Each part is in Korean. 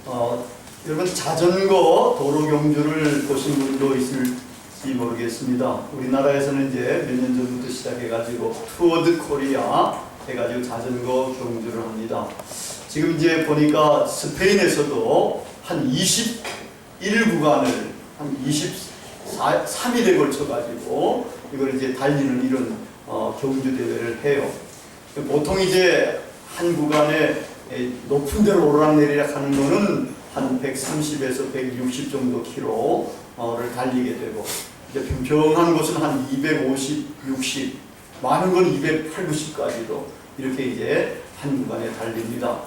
여러분 자전거 도로 경주를 보신 분도 있을지 모르겠습니다. 우리나라에서는 이제 몇 년 전부터 시작해가지고 투어드 코리아 해가지고 자전거 경주를 합니다. 지금 이제 보니까 스페인에서도 한 21구간을 한 23일에 걸쳐가지고 이걸 이제 달리는 이런 경주 대회를 해요. 보통 이제 한 구간에 높은 데로 오르락내리락 하는 거는 한 130에서 160 정도 킬로를 달리게 되고, 이제 평평한 곳은 한 250, 60, 많은 건 280, 90까지도 이렇게 이제 한 구간에 달립니다.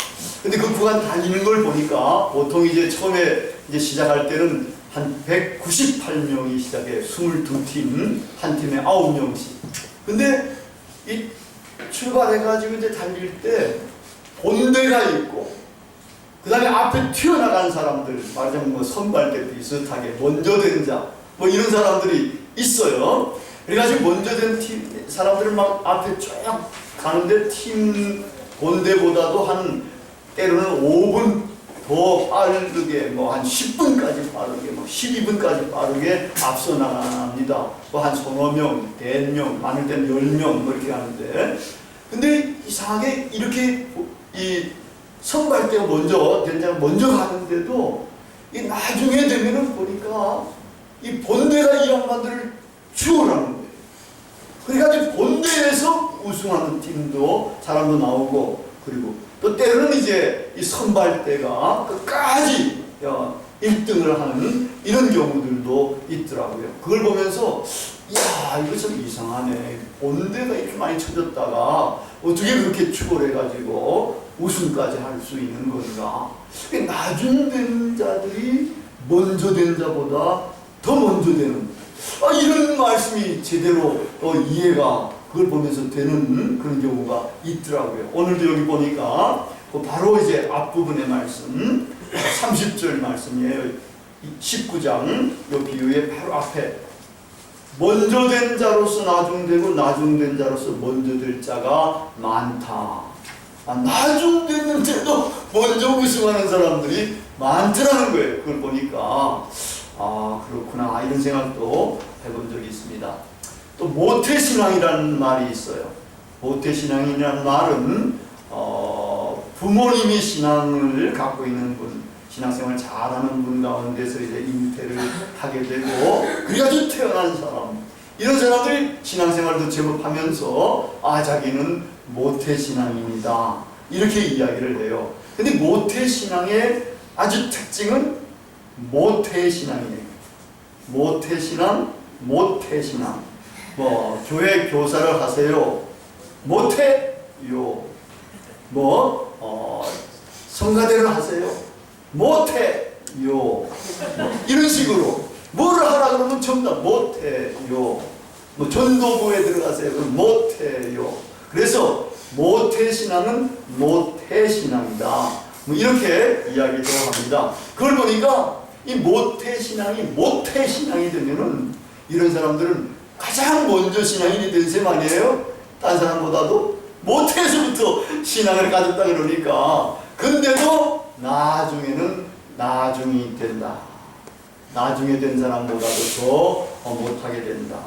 근데 그 구간 달리는 걸 보니까 보통 이제 처음에 이제 시작할 때는 한 198명이 시작해 22팀, 한 팀에 9명씩. 근데 이 출발해가지고 이제 달릴 때 본대가 있고, 그 다음에 앞에 튀어나간 사람들, 말하자면 뭐 선발대 비슷하게 먼저 된 자, 뭐 이런 사람들이 있어요. 그래가지고 먼저 된 사람들을 막 앞에 쭉 가는데 팀 본대보다도 한 때로는 5분 더 빠르게, 뭐 한 10분까지 빠르게, 뭐 12분까지 빠르게 앞서 나갑니다. 뭐 한 서너 명, 100명, 많을 때는 10명 뭐 이렇게 하는데, 근데 이상하게 이렇게 이 선발대가 먼저 된자가 먼저 가는데도 이 나중에 되면은 보니까 이 본대가 이 양반들을 추월하는 거예요. 그래가지고 본대에서 우승하는 팀도 사람도 나오고, 그리고 또 때로는 이제 이 선발대가 끝까지 1등을 하는 이런 경우들도 있더라고요. 그걸 보면서 이야, 이거 참 이상하네. 본대가 이렇게 많이 쳐졌다가 어떻게 그렇게 추월해가지고 우승까지 할 수 있는 건가. 나중 된 자들이 먼저 된 자보다 더 먼저 되는, 이런 말씀이 제대로 이해가 그걸 보면서 되는 그런 경우가 있더라고요. 오늘도 여기 보니까 바로 이제 앞부분의 말씀 30절 말씀이에요. 19장 요 비유의 바로 앞에 먼저 된 자로서 나중되고 나중된 자로서 먼저 될 자가 많다. 나중됐는데도 먼저 우승하는 사람들이 많더라는 거예요. 그걸 보니까 그렇구나 이런 생각도 해본 적이 있습니다. 또 모태신앙이라는 말이 있어요. 모태신앙이라는 말은 부모님이 신앙을 갖고 있는 분, 신앙생활 잘하는 분 가운데서 이제 잉태를 하게 되고, 그래가지고 태어난 사람, 이런 사람들이 신앙생활도 제법 하면서 자기는 모태신앙입니다 이렇게 이야기를 해요. 근데 모태신앙의 아주 특징은 모태신앙이에요. 모태신앙, 모태신앙. 뭐 교회 교사를 하세요. 모태요. 성가대를 하세요. 모태요. 이런 식으로 뭐를 하라 그러면 전부 다 모태요. 전도부에 들어가세요. 그럼 모태요. 그래서 모태신앙은 모태신앙이다. 이렇게 이야기도 합니다. 그걸 보니까 이 모태신앙이 모태신앙이 되면은 이런 사람들은 가장 먼저 신앙인이 된 셈 아니에요? 딴 사람보다도 모태에서부터 신앙을 가졌다 그러니까. 근데도 나중에는 나중이 된다. 나중에 된 사람보다도 더 못하게 된다.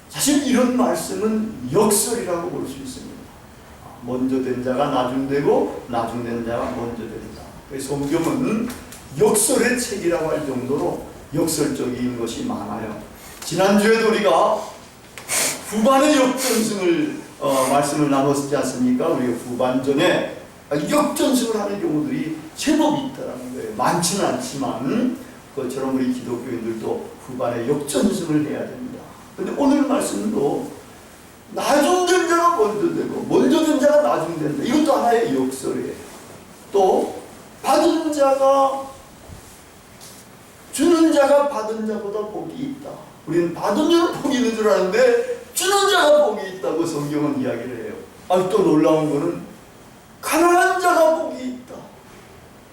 사실 이런 말씀은 역설이라고 볼 수 있습니다. 먼저 된 자가 나중되고 나중된 자가 먼저 된다. 성경은 역설의 책이라고 할 정도로 역설적인 것이 많아요. 지난주에도 우리가 후반의 역전승을 말씀을 나눴지 않습니까? 우리가 후반전에 역전승을 하는 경우들이 제법 있다는 거예요. 많지는 않지만 그것처럼 우리 기독교인들도 후반에 역전승을 해야 됩니다. 그런데 오늘 말씀도 나중된 자가 먼저 되고 먼저 된 자가 나중 된다. 이것도 하나의 역설이에요. 또 받은 자가 주는 자가 받은 자보다 복이 있다. 우리는 받은 자는 복이 있는 줄 아는데 주는 자가 복이 있다고 성경은 이야기를 해요. 또 놀라운 거는 가난한 자가 복이 있다.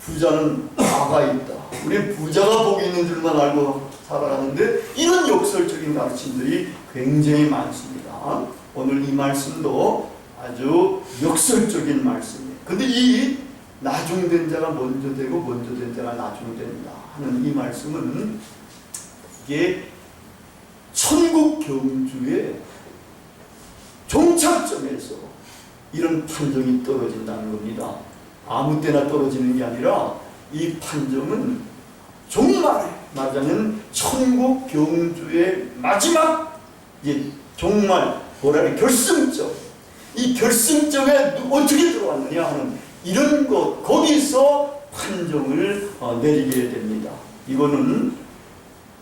부자는 나가 있다. 우리는 부자가 복이 있는 줄만 알고 살아가는데 이런 역설적인 가르침들이 굉장히 많습니다. 오늘 이 말씀도 아주 역설적인 말씀이에요. 근데 이 나중된 자가 먼저 되고 먼저 된 자가 나중된다 하는 이 말씀은 이게 천국 경주의 종착점에서 이런 판정이 떨어진다는 겁니다. 아무 때나 떨어지는 게 아니라 이 판정은 정말 말하자면 천국 경주의 마지막 정말 뭐라 결승점, 이 결승점에 어떻게 들어왔느냐 하는 이런 것, 거기서 판정을 내리게 됩니다. 이거는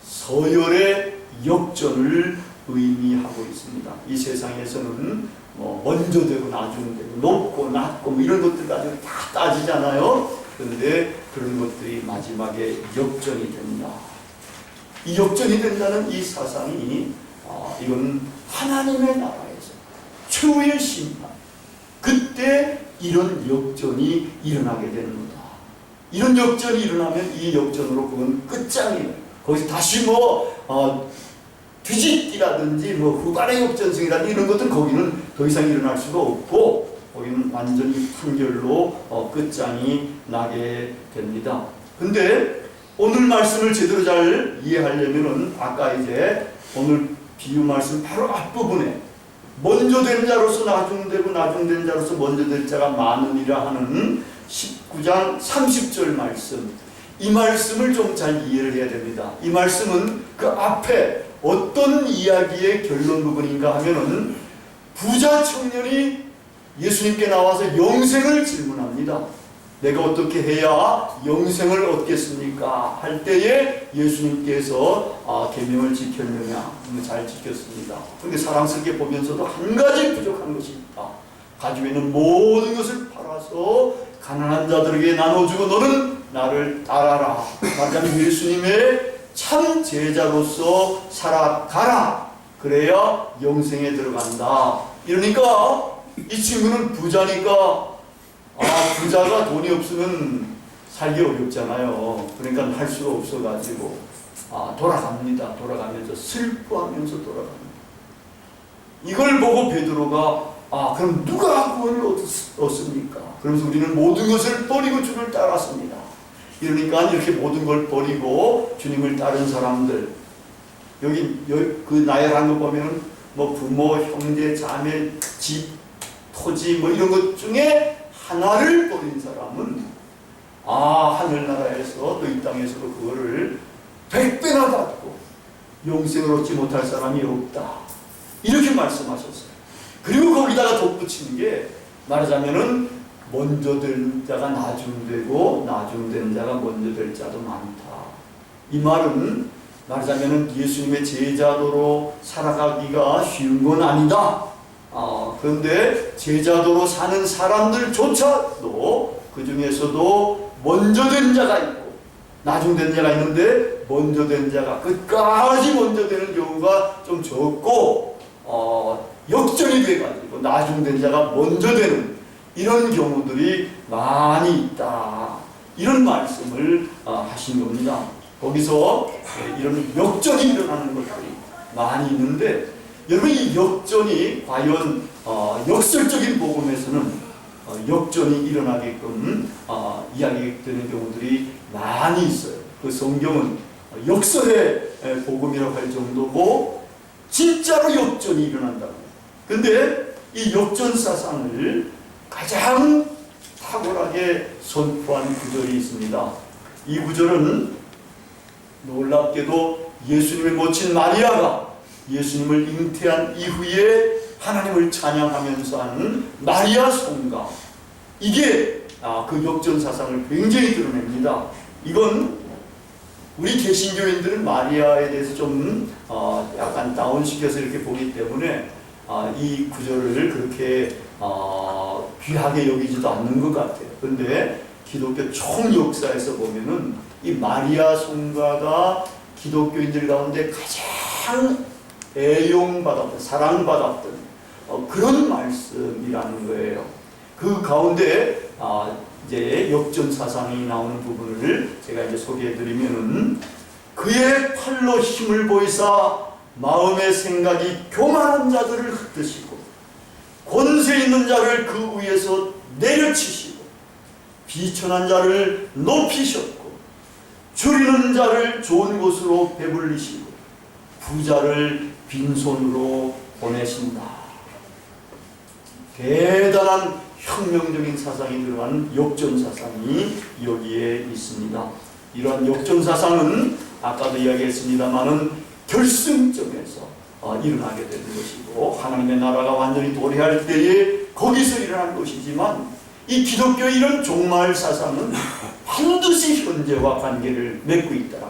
서열의 역전을 의미하고 있습니다. 이 세상에서는 먼저 되고 나중 되고 높고 낮고 이런 것들 가지고 다 따지잖아요. 그런데 그런 것들이 마지막에 역전이 된다. 이 역전이 된다는 이 사상이 이건 하나님의 나라에서 최후의 심판, 그때 이런 역전이 일어나게 되는 거다. 이런 역전이 일어나면 이 역전으로 그건 끝장이에요. 거기서 다시 뒤집기라든지 후반의 역전승이라든지 이런 것들은 거기는 더 이상 일어날 수가 없고 거기는 완전히 판결로 끝장이 나게 됩니다. 근데 오늘 말씀을 제대로 잘 이해하려면은 아까 오늘 비유 말씀 바로 앞부분에 먼저 된 자로서 나중되고 나중된 자로서 먼저 될 자가 많으니라 하는 19장 30절 말씀, 이 말씀을 좀 잘 이해를 해야 됩니다. 이 말씀은 그 앞에 어떤 이야기의 결론 부분인가 하면은 부자 청년이 예수님께 나와서 영생을 질문합니다. 내가 어떻게 해야 영생을 얻겠습니까? 할 때에 예수님께서 계명을 지켰느냐? 잘 지켰습니다. 그런데 사랑스럽게 보면서도 한 가지 부족한 것이 있다. 가지고 있는 모든 것을 팔아서 가난한 자들에게 나눠주고 너는 나를 따라라. 말하자면 예수님의 참 제자로서 살아가라. 그래야 영생에 들어간다. 이러니까 이 친구는 부자니까 부자가 돈이 없으면 살기 어렵잖아요. 그러니까 할 수가 없어가지고 돌아갑니다. 돌아가면서 슬퍼하면서 돌아갑니다. 이걸 보고 베드로가 그럼 누가 구원을 얻습니까? 그러면서 우리는 모든 것을 버리고 주를 따랐습니다. 이러니까 이렇게 모든 걸 버리고 주님을 따른 사람들, 여기 그 나열한 거 보면 부모, 형제, 자매, 집, 토지 이런 것 중에 하나를 버린 사람은 하늘나라에서 또 이 땅에서도 그거를 100배나 받고 영생을 얻지 못할 사람이 없다. 이렇게 말씀하셨어요. 그리고 거기다가 덧붙이는 게 말하자면은 먼저 된 자가 나중되고 나중된 자가 먼저 될 자도 많다. 이 말은 말하자면은 예수님의 제자도로 살아가기가 쉬운 건 아니다. 그런데 제자도로 사는 사람들조차도 그 중에서도 먼저 된 자가 있고 나중된 자가 있는데 먼저 된 자가 끝까지 먼저 되는 경우가 좀 적고 역전이 돼가지고 나중된 자가 먼저 되는 이런 경우들이 많이 있다. 이런 말씀을 하신 겁니다. 거기서 이런 역전이 일어나는 것들이 많이 있는데 여러분 이 역전이 과연 역설적인 복음에서는 역전이 일어나게끔 이야기되는 경우들이 많이 있어요. 그 성경은 역설의 복음이라고 할 정도고 진짜로 역전이 일어난다고. 근데 이 역전 사상을 가장 탁월하게 선포한 구절이 있습니다. 이 구절은 놀랍게도 예수님의 모친 마리아가 예수님을 잉태한 이후에 하나님을 찬양하면서 하는 마리아 송가, 이게 그 역전 사상을 굉장히 드러냅니다. 이건 우리 개신교인들은 마리아에 대해서 좀 약간 다운시켜서 이렇게 보기 때문에 이 구절을 그렇게 귀하게 여기지도 않는 것 같아요. 그런데 기독교 총 역사에서 보면은 이 마리아 송가가 기독교인들 가운데 가장 애용받았던, 사랑받았던 그런 말씀이라는 거예요. 그 가운데 이제 역전 사상이 나오는 부분을 제가 이제 소개해드리면은 그의 팔로 힘을 보이사 마음의 생각이 교만한 자들을 흩으시고 권세 있는 자를 그 위에서 내려치시고 비천한 자를 높이셨고 줄이는 자를 좋은 곳으로 배불리시고 부자를 빈손으로 보내신다. 대단한 혁명적인 사상이 들어간 역전사상이 여기에 있습니다. 이러한 역전사상은 아까도 이야기했습니다마는 결승점에서 일어나게 되는 것이고 하나님의 나라가 완전히 도래할 때에 거기서 일어난 것이지만 이 기독교의 이런 종말 사상은 반드시 현재와 관계를 맺고 있다는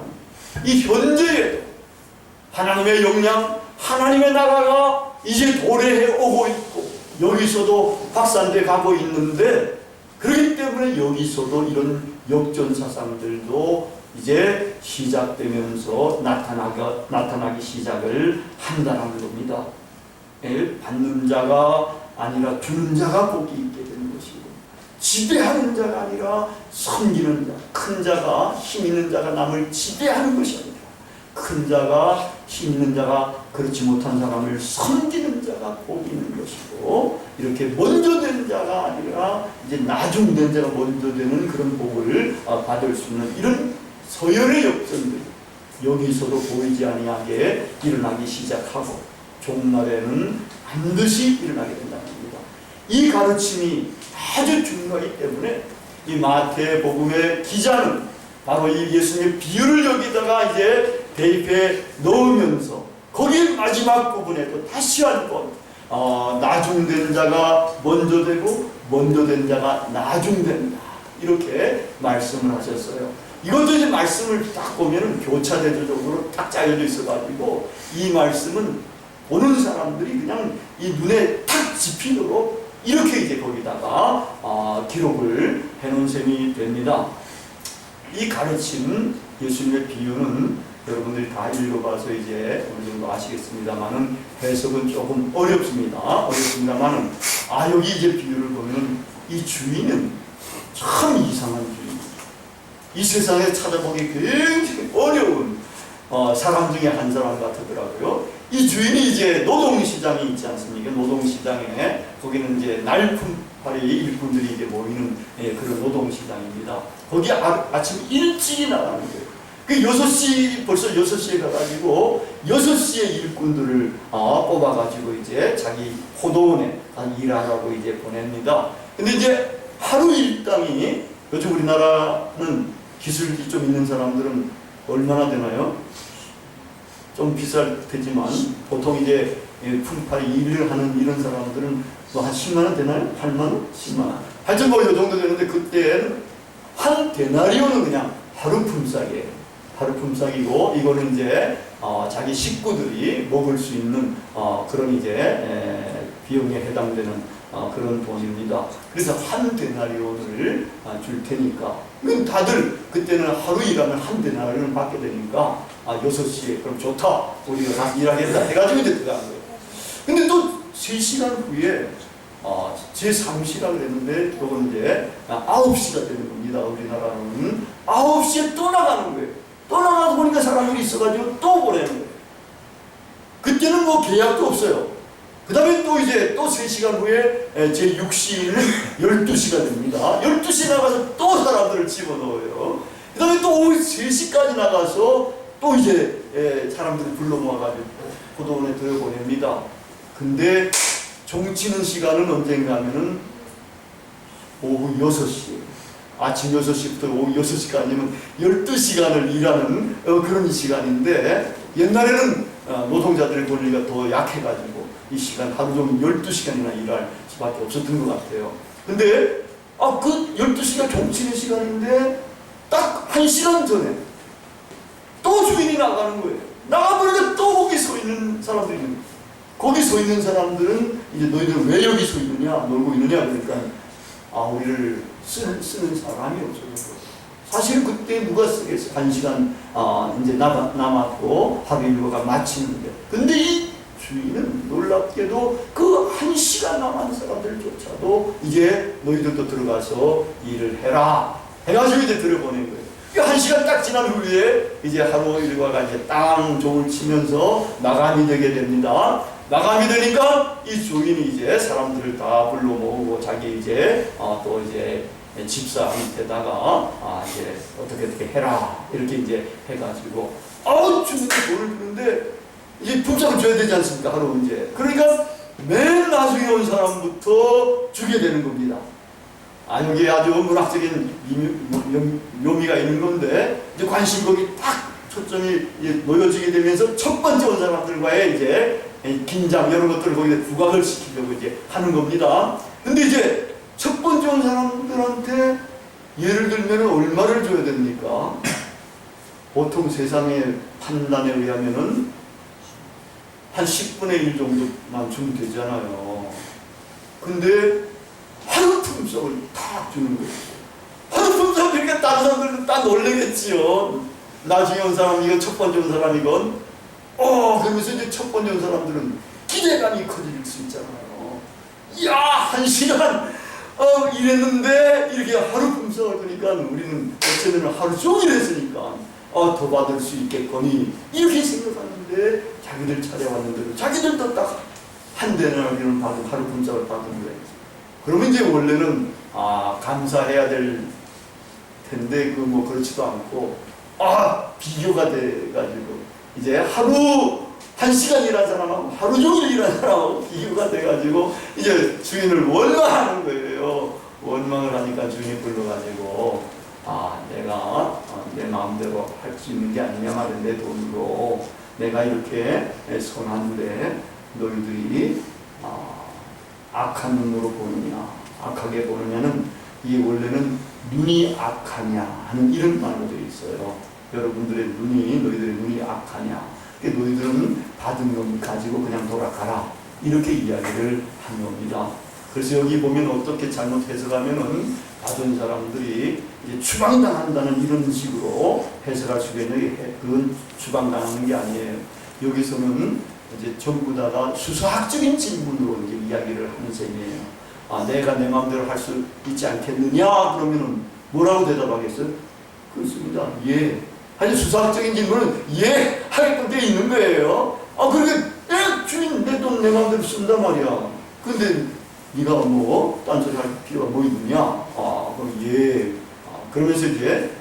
이 현재에도 하나님의 영향, 하나님의 나라가 이제 도래해 오고 있고 여기서도 확산돼 가고 있는데 그렇기 때문에 여기서도 이런 역전사상들도 이제 시작되면서 나타나기 시작을 한다는 겁니다. 받는 자가 아니라 주는 자가 복이 있게 되는 것이고 지배하는 자가 아니라 섬기는 자, 큰 자가 힘 있는 자가 남을 지배하는 것이 아니라 큰 자가 힘 있는 자가 그렇지 못한 사람을 섬기는 자가 복이 있는 것이고 이렇게 먼저 된 자가 아니라 이제 나중된 자가 먼저 되는 그런 복을 받을 수 있는 이런 서열의 역전들이 여기서도 보이지 아니하게 일어나기 시작하고 종말에는 반드시 일어나게 된다는 겁니다. 이 가르침이 아주 중요하기 때문에 이 마태복음의 기자는 바로 이 예수님의 비유를 여기다가 이제 대입해 넣으면서 거기 마지막 부분에도 다시 한번 나중된 자가 먼저 되고 먼저 된 자가 나중된다 이렇게 말씀을 하셨어요. 이것도 이제 말씀을 딱 보면은 교차대조적으로 딱 짜여져 있어가지고 이 말씀은 보는 사람들이 그냥 이 눈에 탁 집히도록 이렇게 이제 거기다가 기록을 해놓은 셈이 됩니다. 이 가르침, 예수님의 비유는 여러분들이 다 읽어봐서 이제 어느 정도 아시겠습니다만은 해석은 조금 어렵습니다만은 여기 이제 비유를 보면 이 주인은 참 이상한 주인. 이 세상에 찾아보기 굉장히 어려운 사람 중에 한 사람 같더라고요. 이 주인이 이제 노동시장이 있지 않습니까? 노동시장에 거기는 이제 날품팔이 일꾼들이 이제 모이는 그런 노동시장입니다. 거기 아침 일찍이 나가는 거예요. 그 6시 벌써 6시에 가가지고 6시에 일꾼들을 뽑아가지고 이제 자기 포도원에 일하라고 이제 보냅니다. 근데 이제 하루 일당이 요즘 우리나라는 기술이 좀 있는 사람들은 얼마나 되나요? 좀 비쌀 테지만 보통 이제 품팔이 일을 하는 이런 사람들은 뭐 한 10만 원 되나요? 8만 원? 10만 원? 하여튼 뭐 이 정도 되는데 그때는 한 데나리온은 그냥 하루 품삯이에요. 하루 품삯이고 이거는 이제 자기 식구들이 먹을 수 있는 그런 이제 비용에 해당되는 그런 돈입니다. 그래서 한 데나리온을 줄 테니까 다들 그때는 하루 일하면 한 데나리온을 받게 되니까 6시에 그럼 좋다 우리가 가서 일하겠다 해가지고 이제 들어간 거예요. 근데 또 3시간 후에 제3시간 됐는데 그건 이제 9시가 되는 겁니다. 우리나라는 9시에 또 나가는 거예요. 또 나가서 보니까 사람들이 있어가지고 또 보내는 거예요. 그때는 뭐 계약도 없어요. 그 다음에 또 이제 또 3시간 후에 제6시는 12시가 됩니다. 12시에 나가서 또 사람들을 집어넣어요. 그 다음에 또 오후 3시까지 나가서 또 이제 사람들을 불러 모아가지고 포도원에 들여보냅니다. 근데 종치는 시간은 언젠가 하면은 오후 6시, 아침 6시부터 오후 6시까지면 12시간을 일하는 그런 시간인데 옛날에는 노동자들의 권리가 더 약해가지고 이 시간 하루 종일 12시간이나 일할 수밖에 없었던 것 같아요. 근데 그 12시가 종치는 시간인데 딱 1시간 전에 또 주인이 나가는 거예요. 나가보니까 또 거기 서 있는 사람들이 있는 거예요. 거기 서 있는 사람들은 이제 너희들 왜 여기 서 있느냐 놀고 있느냐 그러니까 우리를 쓰는 사람이 없어졌고 사실 그때 누가 쓰겠어. 1시간 이제 남았고 하루 일과가 마치는데 근데 이 주인은 놀랍게도 그 1시간 남은 사람들조차도 이제 너희들도 들어가서 일을 해라 해가지고 이제 들여보낸 거예요. 1시간 딱 지난 후에 이제 하루 일과가 이제 땅 종을 치면서 마감이 되게 됩니다. 마감이 되니까 이 주인이 이제 사람들을 다 불러 모으고 자기 이제 또 이제 집사 밑에다가 이제 어떻게 해라 이렇게 이제 해가지고 주는데 돈을 주는데 이제 품삯을 줘야 되지 않습니까? 하루 이제 그러니까 맨 나중에 온 사람부터 주게 되는 겁니다. 여기 아주 문학적인 묘미가 있는 건데 이제 관심국이 딱 초점이 놓여지게 되면서 첫 번째 온 사람들과의 이제 긴장 이런 것들을 거기에 부각을 시키려고 이제 하는 겁니다. 근데 이제 첫 번째 온 사람들한테 예를 들면 얼마를 줘야 됩니까? 보통 세상의 판단에 의하면은 한 10분의 1 정도만 주면 되잖아요. 근데 하루 품삯을 다 주는 거예요. 하루 품삯 그러니까 다른 사람들은 다 놀래겠지요. 나중에 온 사람, 이건 첫 번째 온 사람이건, 그러면서 이제 첫 번째 온 사람들은 기대감이 커질 수 있잖아요. 이야, 1시간, 일했는데, 이렇게 하루 품삯을 그러니까 우리는 어쩌면 하루 종일 했으니까, 더 받을 수 있겠거니, 이렇게 생각하는데, 자기들 차례 왔는데도, 자기들도 딱 한 대나 우리는 받은 하루 품삯을 받은 거예요. 그러면 이제 원래는, 감사해야 될 텐데, 그렇지도 않고, 비교가 돼가지고, 이제 하루 1시간 일한 사람하고 하루 종일 일한 사람하고 비교가 돼가지고, 이제 주인을 원망하는 거예요. 원망을 하니까 주인이 불러가지고, 내가 내 마음대로 할 수 있는 게 아니냐 말이야. 내 돈으로 내가 이렇게 손하는데 너희들이 악한 눈으로 보느냐, 악하게 보느냐는 이게 원래는 눈이 악하냐 하는 이런 말로 되어 있어요. 여러분들의 너희들의 눈이 악하냐, 너희들은 받은 것 가지고 그냥 돌아가라, 이렇게 이야기를 한 겁니다. 그래서 여기 보면 어떻게 잘못 해석하면은 받은 사람들이 이제 추방당한다는 이런 식으로 해석할 수가 있는데, 그건 추방당하는 게 아니에요. 여기서는 이제 전부 다가 수사학적인 질문으로 이제 이야기를 하는 셈이에요. 내가 내 마음대로 할 수 있지 않겠느냐? 그러면은 뭐라고 대답하겠어요? 그렇습니다. 예. 아니, 수사학적인 질문은 예! 하게끔 되어 있는 거예요. 그러니까, 주인, 내 돈 내 마음대로 쓴단 말이야. 근데, 네가 딴소리 할 필요가 뭐 있느냐? 그럼 예. 그러면서 이제,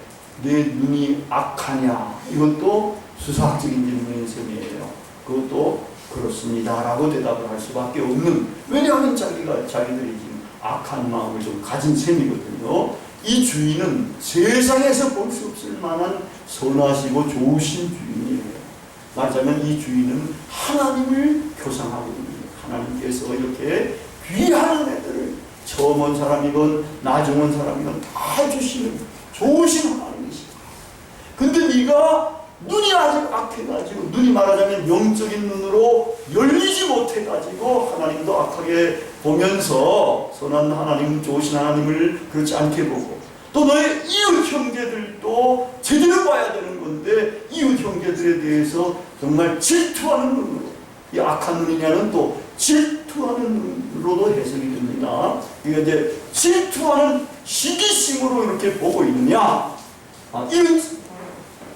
내 눈이 악하냐? 이것도 수사학적인 질문인 셈이에요. 그것도 그렇습니다. 라고 대답을 할 수밖에 없는, 왜냐하면 자기들이 지금 악한 마음을 좀 가진 셈이거든요. 이 주인은 세상에서 볼 수 없을 만한 선하시고 좋으신 주인이에요. 말하자면 이 주인은 하나님을 교상하고 있는 거예요. 하나님께서 이렇게 귀한 애들을 처음 온 사람이건 나중 온 사람이건 다 주시는 좋으신 하나님이시다. 근데 네가 눈이 아직 악해가지고, 눈이 말하자면 영적인 눈으로 열리지 못해가지고 하나님도 악하게 보면서 선한 하나님, 좋으신 하나님을 그렇지 않게 보고, 또 너의 이웃 형제들도 제대로 봐야 되는 건데 이웃 형제들에 대해서 정말 질투하는 눈으로, 이 악한 눈이냐는 또 질투하는 눈으로도 해석이 됩니다. 그러니까 이제 질투하는 시기심으로 이렇게 보고 있느냐, 이런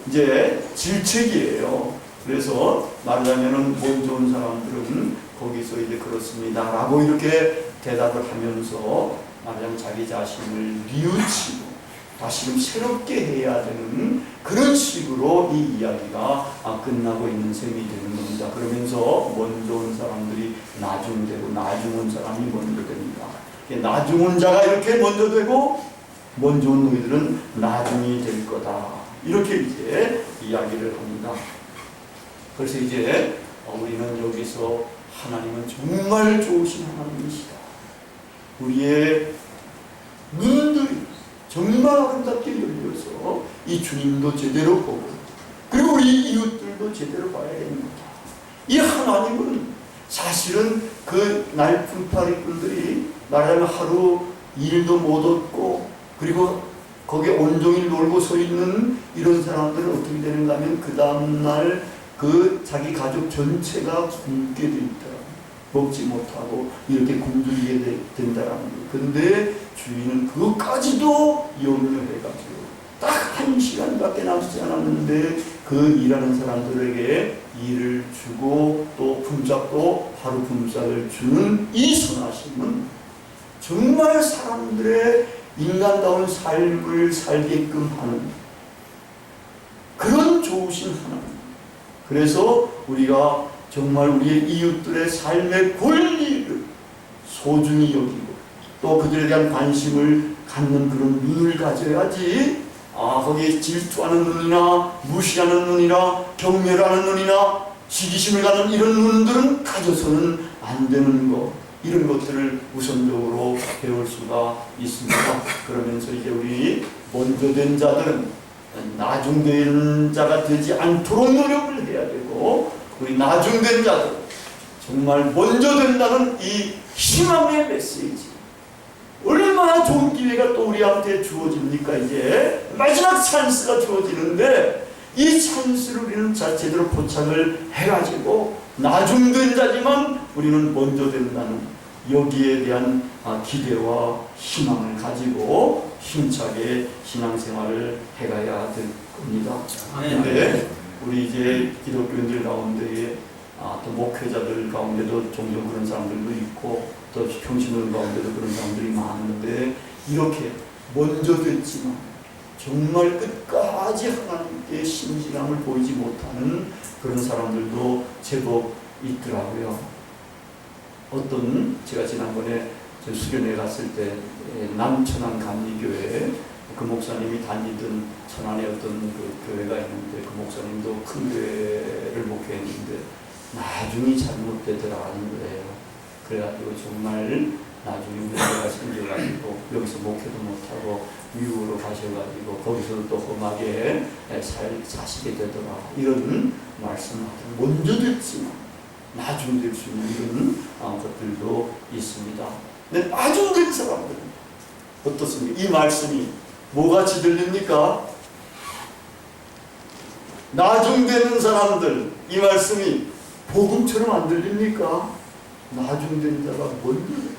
이제 질책이에요. 그래서 말하자면은 못 좋은 사람들은 거기서 이제 그렇습니다 라고 이렇게 대답을 하면서 말하자면 자기 자신을 뉘우치고 다시금 새롭게 해야 되는 그런 식으로 이 이야기가 끝나고 있는 셈이 되는 겁니다. 그러면서 먼저 온 사람들이 나중 되고 나중 온 사람이 먼저 됩니다. 나중 온 자가 이렇게 먼저 되고 먼저 온 너희들은 나중이 될 거다, 이렇게 이제 이야기를 합니다. 그래서 이제 우리는 여기서 하나님은 정말 좋으신 하나님이시다, 우리의 눈들이 정말 아름답게 열려서 이 주님도 제대로 보고, 그리고 우리 이웃들도 제대로 봐야 됩니다. 이 하나님은 사실은 그 날풀파리꾼들이 말하자면 하루 일도 못 얻고, 그리고 거기에 온종일 놀고 서 있는 이런 사람들은 어떻게 되는가 하면 그 다음날 그 자기 가족 전체가 굶게 돼 있다, 먹지 못하고 이렇게 굶주리게 된다라는 거예요. 근데 주인은 그것까지도 염려해가지고 딱 1시간밖에 남지 않았는데 그 일하는 사람들에게 일을 주고 또 품삯도 하루 품삯을 주는 이 선하심은 정말 사람들의 인간다운 삶을 살게끔 하는 그런 좋으신 하나님. 그래서 우리가 정말 우리의 이웃들의 삶의 권리를 소중히 여기고 또 그들에 대한 관심을 갖는 그런 눈을 가져야지, 거기에 질투하는 눈이나 무시하는 눈이나 경멸하는 눈이나 시기심을 갖는 이런 눈들은 가져서는 안 되는 것, 이런 것들을 우선적으로 배울 수가 있습니다. 그러면서 이제 우리 먼저 된 자들은 나중된 자가 되지 않도록 노력을 해야 되고, 우리 나중된 자들 정말 먼저 된다는 이 희망의 메시지, 얼마나 좋은 기회가 또 우리한테 주어집니까? 이제 마지막 찬스가 주어지는데 이 찬스를 우리는 제대로 포착을 해가지고 나중된 자지만 우리는 먼저 된다는 여기에 대한 기대와 희망을 가지고 힘차게 신앙생활을 해가야 될 겁니다. 그런데 우리 이제 기독교인들 가운데에 또 목회자들 가운데도 종종 그런 사람들도 있고 또 평신도들 가운데도 그런 사람들이 많은데, 이렇게 먼저 됐지만 정말 끝까지 하나님께 신실함을 보이지 못하는 그런 사람들도 제법 있더라고요. 제가 지난번에 수련회 갔을 때 남천안 감리교회 그 목사님이 다니던 천안에 어떤 그 교회가 있는데, 그 목사님도 큰 교회를 목회했는데 나중에 잘못되더라는 거예요. 그래가지고 정말 나중에 문제가 생겨가지고 여기서 목회도 못하고 미국으로 가셔가지고 거기서도 또 험하게 사시게 되더라, 이런 말씀하고, 먼저 됐지만 나중 될 수 있는 이런 것들도 있습니다. 근데 나중 된 사람들은 어떻습니까? 이 말씀이 뭐같이 들립니까? 나중 되는 사람들, 이 말씀이 복음처럼 안 들립니까? 나중 된 자가 먼저 된다.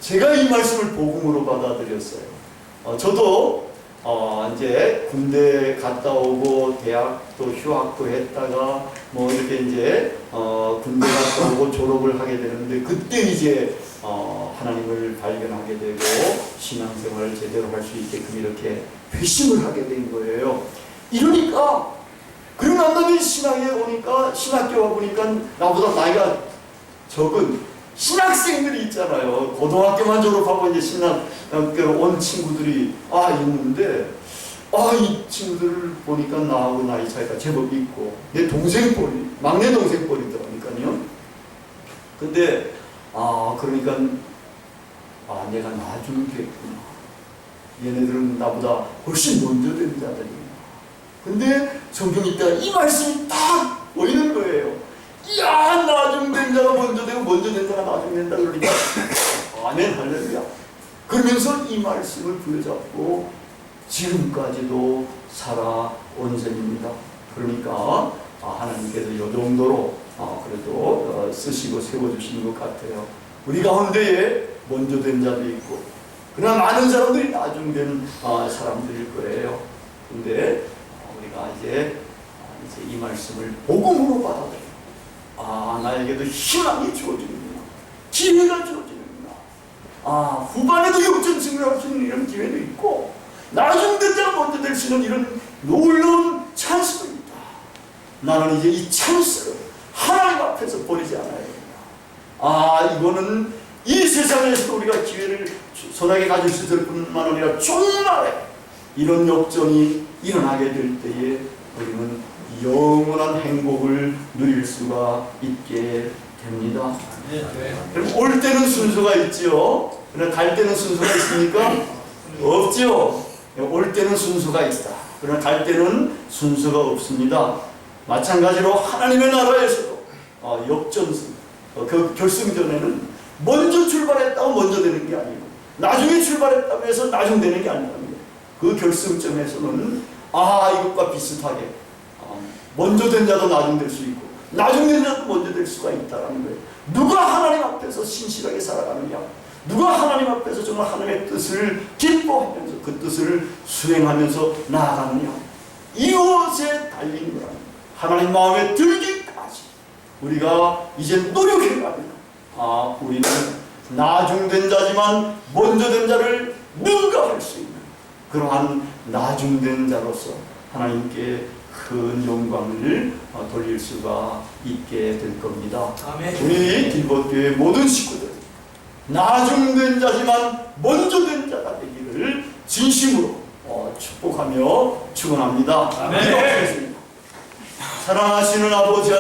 제가 이 말씀을 복음으로 받아들였어요. 저도 이제 군대 갔다 오고 대학도 휴학도 했다가 뭐 이렇게 이제 군대 갔다 오고 졸업을 하게 되는데, 그때 이제 하나님을 발견하게 되고 신앙생활을 제대로 할 수 있게끔 이렇게 회심을 하게 된 거예요. 이러니까, 그리고 난 다음에 신학에 오니까, 신학교 와보니까 나보다 나이가 적은 신학생들이 있잖아요. 고등학교만 졸업하고 이제 신학교로 온 친구들이 있는데, 이 친구들을 보니까 나하고 나이 차이가 제법 있고, 내 동생 뻘이, 막내 동생 뻘이더라니까요. 근데 그러니까 내가 나중에 됐구나. 얘네들은 나보다 훨씬 먼저 된 자들이야. 근데 성경 읽다가 이 말씀이 딱 보이는 거예요. 이야, 나중 된 자가 먼저 되고 먼저 된 자가 나중 된다 그러니까 아멘, 할렐루야. 그러면서 이 말씀을 부여잡고 지금까지도 살아온 셈입니다. 그러니까 하나님께서 이 정도로 그래도 쓰시고 세워주시는 것 같아요. 우리 가운데에 먼저 된 자도 있고, 그러나 많은 사람들이 나중 된 사람들일 거예요. 근데 우리가 이제 이 말씀을 복음으로 받아들여요. 나에게도 희망이 주어지는구나, 기회가 주어지는구나. 후반에도 역전승을 할 수 있는 이런 기회도 있고, 나중 된 자가 먼저 될 수 있는 이런 놀라운 찬스도 있다. 나는 이제 이 찬스를 하나님 앞에서 버리지 않아야 된다. 이거는 이 세상에서 우리가 기회를 선하게 가질 수 있을 뿐만 아니라 정말에 이런 역전이 일어나게 될 때에 우리는 영원한 행복을 누릴 수가 있게 됩니다. 그럼 올 때는 순서가 있지요. 그러나 갈 때는 순서가 있습니까? 없지요. 올 때는 순서가 있다. 그러나 갈 때는 순서가 없습니다. 마찬가지로 하나님의 나라에서도 역전승, 그 결승전에는 먼저 출발했다고 먼저 되는 게 아니고, 나중에 출발했다고 해서 나중 되는 게 아니라는 거예요. 그 결승점에서는 이것과 비슷하게 먼저 된 자도 나중 될 수 있고, 나중 된 자도 먼저 될 수가 있다는 거예요. 누가 하나님 앞에서 신실하게 살아가느냐, 누가 하나님 앞에서 정말 하나님의 뜻을 기뻐하면서 그 뜻을 수행하면서 나아가느냐, 이것에 달린 거랍니다. 하나님 마음에 들기까지 우리가 이제 노력해가면 우리는 나중된 자지만 먼저 된 자를 능가할 수 있는 그러한 나중된 자로서 하나님께 큰 영광을 돌릴 수가 있게 될 겁니다. 아멘. 우리 길벗교회 모든 식구들 나중된 자지만 먼저 된 자가 되기를 진심으로 축복하며 축원합니다. 아멘. 기도하겠습니다. 사랑하시는 아버지